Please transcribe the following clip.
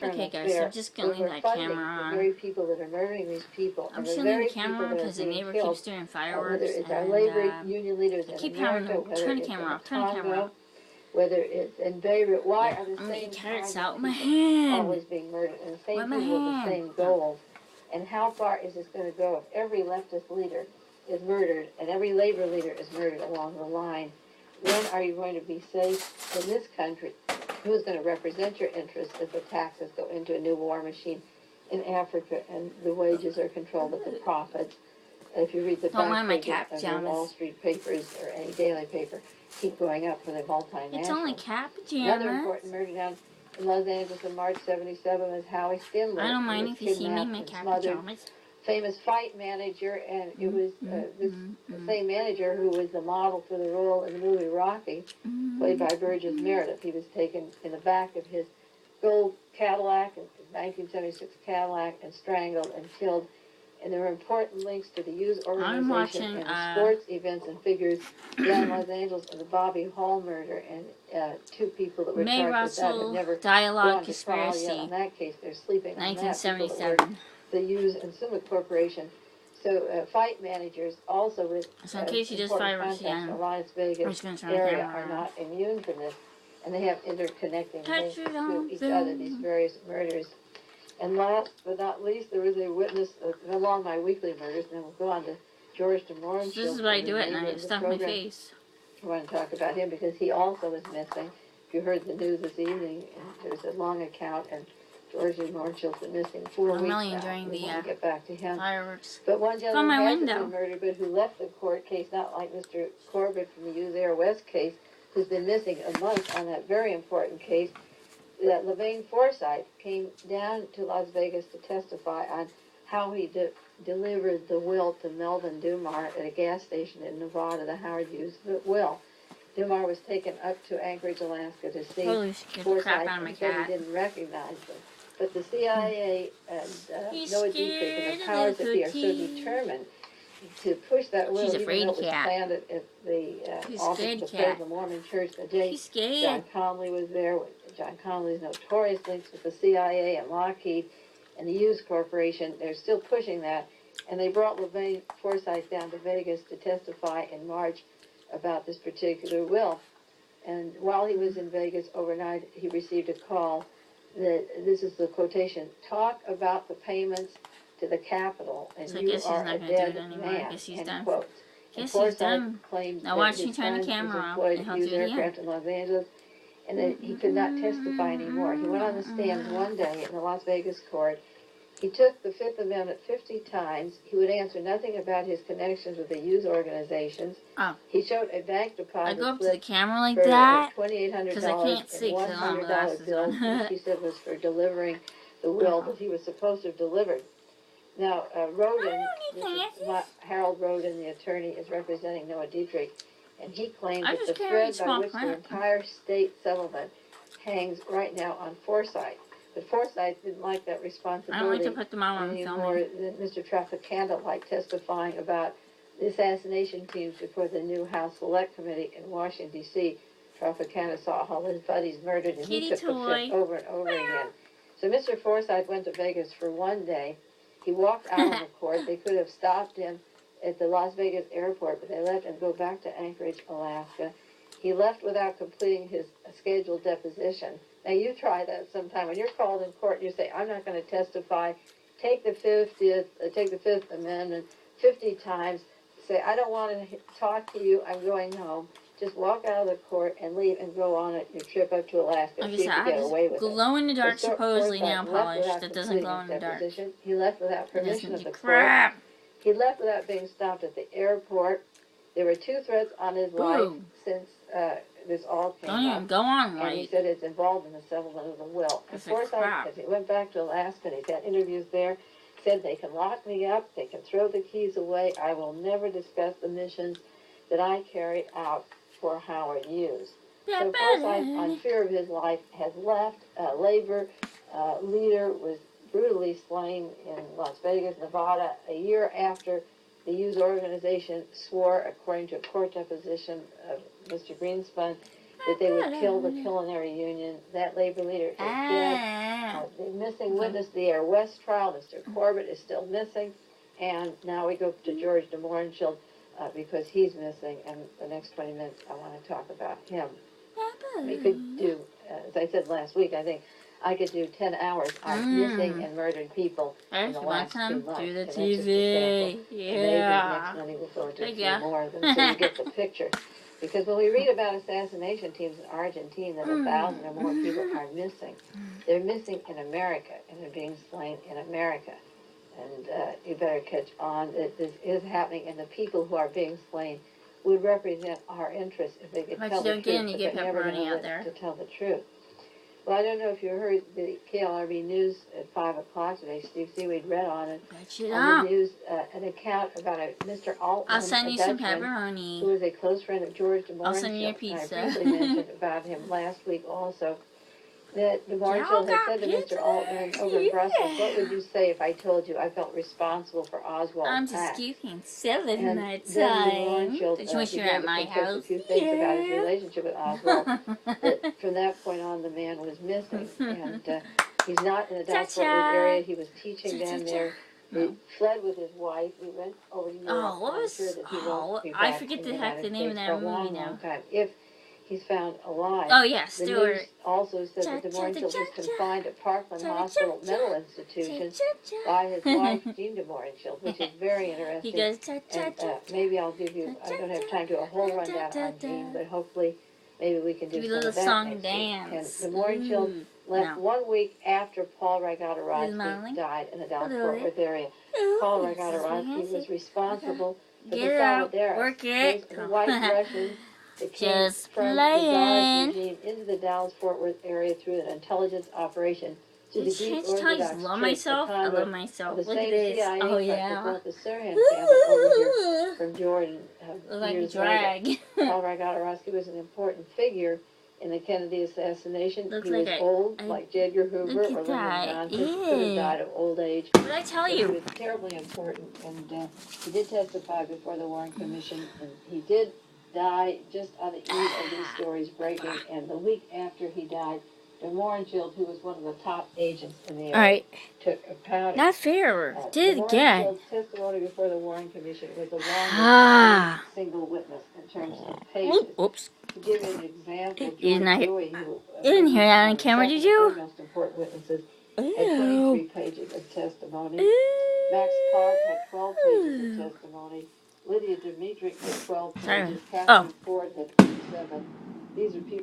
Okay, guys, so I'm just going to leave that camera on. The very people that are murdering these people. I'm just going to leave the camera on because the neighbor keeps doing fireworks. Whether it's our labor union leaders I in keep America, having to turn the camera off, turn the camera off. Whether it's in Beirut, why are the I'm same eating carrots out with people my hand. always being murdered and the same With my people with the hand. same goals? And how far is this going to go if every leftist leader is murdered and every labor leader is murdered along the line? When are you going to be safe in this country? Who's going to represent your interests if the taxes go into a new war machine in Africa and the wages are controlled at the profits? If you read the back pages of the Wall Street papers or any daily paper, keep going up for the multinationals. It's only cat pajamas. Another important murder down in Los Angeles in March '77 was Howie Schindler. I don't mind if you see me in my cat pajamas. Famous fight manager, and it was this same manager who was the model for the role in the movie Rocky, played by Burgess Meredith. He was taken in the back of his gold Cadillac, 1976 Cadillac, and strangled and killed. And there were important links to the youth organization and the sports events and figures down in Los Angeles and the Bobby Hall murder, and two people that were charged with that have never gone to trial yet on that case. They're sleeping on that. 1977. The Hughes and Summit Corporation. So fight managers also with so in case you just fireworks again, the Las Vegas area are not immune from this, and they have interconnecting links to each other, these various murders. And last but not least, there was a witness along my weekly murders, and then we'll go on to George DeMoran. This is what I do at night, stuff my face. I want to talk about him because he also is missing. If you heard the news this evening, there's a long account, and George DeMoran's been missing 4 weeks now. I'm really enjoying the get back to him. Fireworks. But one gentleman hasn't been murdered, but who left the court case, not like Mr. Corbett from the Hughes Air West case, who's been missing a month on that very important case. That Levain Forsythe came down to Las Vegas to testify on how he delivered the will to Melvin Dumar at a gas station in Nevada, the Howard Hughes will. Dumar was taken up to Anchorage, Alaska to see Forsythe and said he didn't recognize them. But the CIA and Noah Dietrich and the powers that be are so determined to push that will, even though it was planned at the office of the Mormon Church the day John Connolly was there. John Connolly's notorious links with the CIA and Lockheed and the Hughes Corporation. They're still pushing that. And they brought Levain Forsythe down to Vegas to testify in March about this particular will. And while he was in Vegas overnight, he received a call that, this is the quotation, "Talk about the payments to the Capitol, and so you are a dead man," end quote. Guess he's done. Now watch me turn the camera off and he'll do it again. In Los Angeles, and that he could not testify anymore. He went on the stand one day in the Las Vegas court. He took the Fifth Amendment 50 times. He would answer nothing about his connections with the youth organizations. Oh. He showed a bank deposit. I go up to the camera like that because I can't see because I don't have glasses on. He said was for delivering the will that he was supposed to have delivered. Now, Roden, Harold Roden, the attorney, is representing Noah Dietrich, and he claimed that the thread by which the entire state settlement hangs right now on Forsythe. But Forsythe didn't like that responsibility I don't like to put them on anymore than Mr. Traficanta liked testifying about the assassination teams before the new House Select Committee in Washington, D.C. Traficanta saw all his buddies murdered, and he took the fifth over and over again. So Mr. Forsythe went to Vegas for one day. He walked out of the court. They could have stopped him at the Las Vegas airport, but they let him go back to Anchorage, Alaska. He left without completing his scheduled deposition. Now, you try that sometime. When you're called in court and you say, "I'm not going to testify," take the Fifth Amendment 50 times. Say, "I don't want to talk to you. I'm going home." Just walk out of the court and leave and go on your trip up to Alaska. See if you get away with it. Glow in the dark, supposedly nail polish that doesn't glow in the dark. He left without permission of the court. He left without being stopped at the airport. There were 2 threats on his life since this all came up. Go on, right? And he said it's involved in the settlement of the will. Of course, as he went back to Alaska and he's had interviews there, said they can lock me up, they can throw the keys away. I will never discuss the missions that I carried out for Howard Hughes. So Forsythe, on fear of his life, has left. A labor leader was brutally slain in Las Vegas, Nevada, a year after the Hughes organization swore, according to a court deposition of Mr. Greenspan, that they would kill the culinary union. That labor leader is dead. They missing witness of the Air West trial. Mr. Corbett is still missing. And now we go to George de Mohrenschildt because he's missing. And the next 20 minutes, I want to talk about him. We could do, as I said last week, I think I could do 10 hours on missing and murdered people in the last 2 months. Do the And that's just a TV. sample. Maybe next Monday we'll go into a few more of them so you get the picture. Because when we read about assassination teams in Argentina, that 1,000 or more people are missing. They're missing in America, and they're being slain in America. And you better catch on that this is happening, and the people who are being slain would represent our interests if they could tell the truth, but they're never going to tell the truth. Well, I don't know if you heard the KLRB news at 5 o'clock today. Steve Seaweed read on it. On the news, an account about a Mr. Altman, I'll send you some pepperoni. Who was a close friend of George de Mohrenschildt. I'll send you a pizza. I briefly mentioned about him last week also. That de Mohrenschildt had said to Mr. Altman over in Brussels, what would you say if I told you I felt responsible for Oswald's I'm just act? keeping 7 nights time. Did you wish you were at my house? A few things about his relationship with Oswald. That from that point on, the man was missing. And he's not in the Dallas Fort Worth area. He was teaching down there. He fled with his wife. We went over to Europe. Oh, what was? I'm sure that he won't be back I forget in the United name of States that for a movie long, now. long time. If he's found alive. Oh, yeah, The Stewart. news also said that de Mohrenschildt was confined at Parkland Hospital Mental Institution by his wife, Jean de Mohrenschildt, which is very interesting. He goes, and maybe I'll give you, I don't have time to do a whole rundown on Jean, but hopefully maybe we can do some of that song next dance. week. And de Mohrenschildt left 1 week after Paul Regatta-Rodsky died in the Dallas-Fort Worth area. Paul Regatta-Rodsky was responsible for the Solidarists, the white Russians that came from the Tsarist regime into the Dallas-Fort Worth area through an intelligence operation to the Greek Orthodox Church. I love myself. The Look same at this. CIA Oh, that brought the Sirhan family over here from Jordan years later. Paul Regatta-Rodsky was an important figure in the Kennedy assassination. He was old, like J. Edgar Hoover or Lyndon Johnson. Could have died of old age. What did I tell you? He was terribly important, and he did testify before the Warren Commission, and he did die just on the eve of these stories breaking, and the week after he died, de Mohrenschildt, who was one of the top agents in the area, took a pounding. Not fair. Did it again. De Mohrenschildt's testimony before the Warren Commission was the longest single witness in terms of pages. Oops. To give you an example, You George Dewey, you didn't hear that on camera, did you? Most important witnesses had 23 pages of testimony. Max Clark had 12 pages of testimony. Lydia Dmitrik had 12 pages. Catherine Ford had 27. These are people